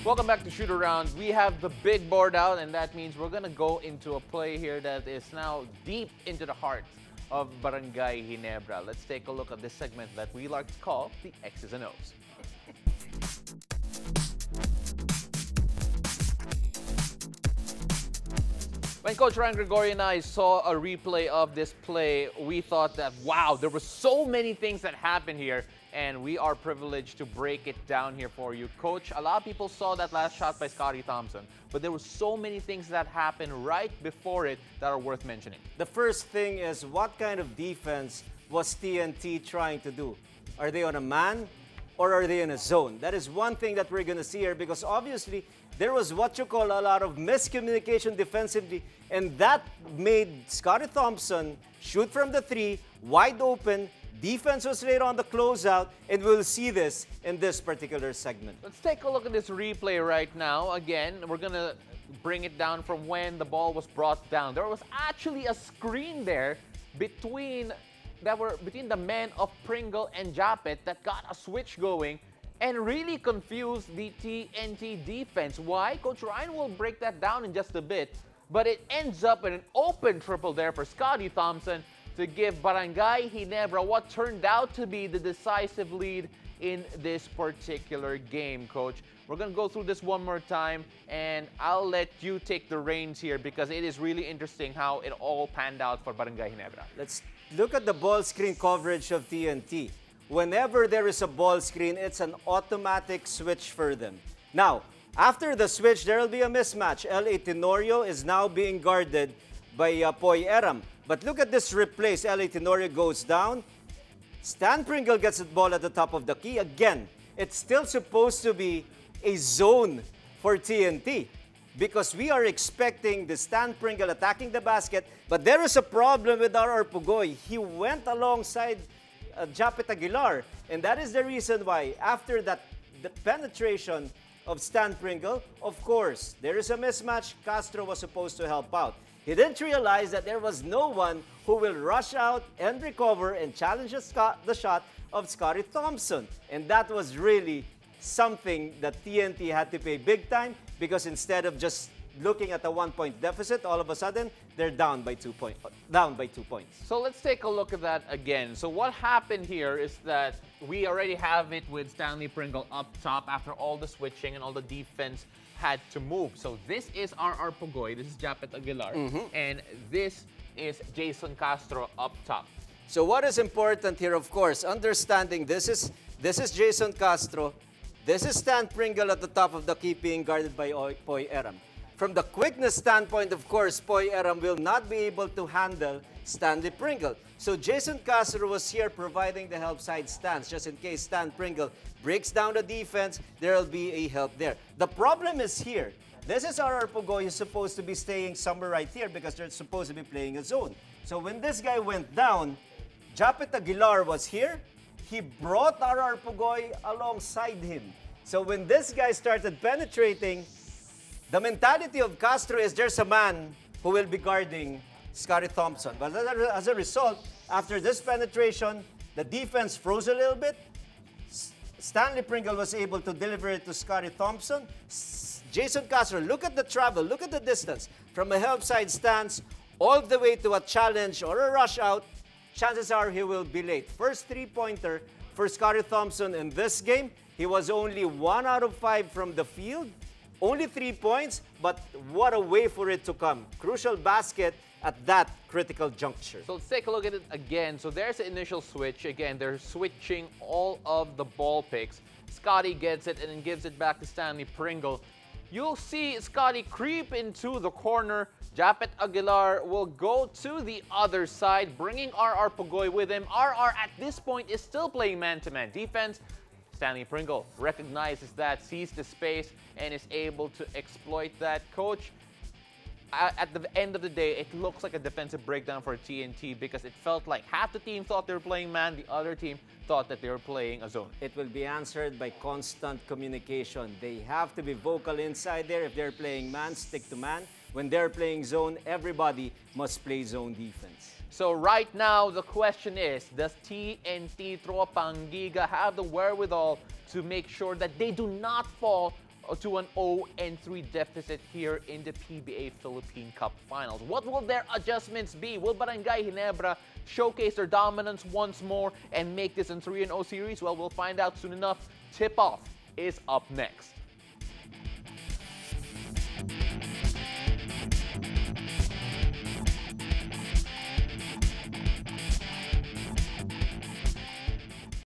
Welcome back to Shootaround. We have the big board out, and that means we're going to go into a play here that is now deep into the heart of Barangay Ginebra. Let's take a look at this segment that we like to call the X's and O's. When Coach Ryan Gregorio and I saw a replay of this play, we thought that, wow, there were so many things that happened here, and we are privileged to break it down here for you. Coach, a lot of people saw that last shot by Scottie Thompson, but there were so many things that happened right before it that are worth mentioning. The first thing is, what kind of defense was TNT trying to do? Are they on a man or are they in a zone? That is one thing that we're going to see here, because obviously there was what you call a lot of miscommunication defensively, and that made Scottie Thompson shoot from the three, wide open. Defense was late on the closeout, and we'll see this in this particular segment. Let's take a look at this replay right now. Again, we're going to bring it down from when the ball was brought down. There was actually a screen there between the men of Pringle and Japet that got a switch going and really confused the TNT defense. Why? Coach Ryan will break that down in just a bit, but it ends up in an open triple there for Scottie Thompson to give Barangay Ginebra what turned out to be the decisive lead in this particular game, Coach. We're going to go through this one more time, and I'll let you take the reins here because it is really interesting how it all panned out for Barangay Ginebra. Let's look at the ball screen coverage of TNT. Whenever there is a ball screen, it's an automatic switch for them. Now, after the switch, there will be a mismatch. L.A. Tenorio is now being guarded by Poy Eram. But look at this replace. L.A. Tenorio goes down. Stan Pringle gets the ball at the top of the key. Again, it's still supposed to be a zone for TNT because we are expecting the Stan Pringle attacking the basket. But there is a problem with our Pugoy. He went alongside Japet Aguilar. And that is the reason why, after that, the penetration of Stan Pringle, of course, there is a mismatch. Castro was supposed to help out. He didn't realize that there was no one who will rush out and recover and challenge the shot of Scottie Thompson. And that was really something that TNT had to pay big time, because instead of just looking at a 1-point deficit, all of a sudden, they're down by 2 points. So let's take a look at that again. So what happened here is that we already have it with Stanley Pringle up top after all the switching and all the defense had to move. So this is our Pugoy, this is Japet Aguilar, and this is Jason Castro up top. So what is important here, of course, understanding this is Jason Castro, this is Stan Pringle at the top of the key being guarded by Poy Eram. From the quickness standpoint, of course, Poy Eram will not be able to handle Stanley Pringle. So Jason Castro was here providing the help side stance, just in case Stan Pringle breaks down the defense, there will be a help there. The problem is here. This is our Pugoy who's supposed to be staying somewhere right here because they're supposed to be playing a zone. So when this guy went down, Japet Aguilar was here. He brought our Pugoy alongside him. So when this guy started penetrating, the mentality of Castro is there's a man who will be guarding Scottie Thompson. But as a result, after this penetration, the defense froze a little bit. Stanley Pringle was able to deliver it to Scottie Thompson. Jason Castro, look at the travel, look at the distance. From a help side stance all the way to a challenge or a rush out, chances are he will be late. First three-pointer for Scottie Thompson in this game. He was only 1 out of 5 from the field. Only 3 points, but what a way for it to come. Crucial basket at that critical juncture. So let's take a look at it again. So there's the initial switch. Again, they're switching all of the ball picks. Scottie gets it and then gives it back to Stanley Pringle. You'll see Scottie creep into the corner. Japet Aguilar will go to the other side, bringing RR Pugoy with him. RR at this point is still playing man-to-man defense. Stanley Pringle recognizes that, sees the space, and is able to exploit that. Coach, at the end of the day, it looks like a defensive breakdown for TNT because it felt like half the team thought they were playing man, the other team thought that they were playing a zone. It will be answered by constant communication. They have to be vocal inside there. If they're playing man, stick to man. When they're playing zone, everybody must play zone defense. So right now, the question is, does TNT Tropang Giga have the wherewithal to make sure that they do not fall to an 0-3 deficit here in the PBA Philippine Cup Finals. What will their adjustments be? Will Barangay Ginebra showcase their dominance once more and make this a 3-0 series? Well, we'll find out soon enough. Tip-off is up next.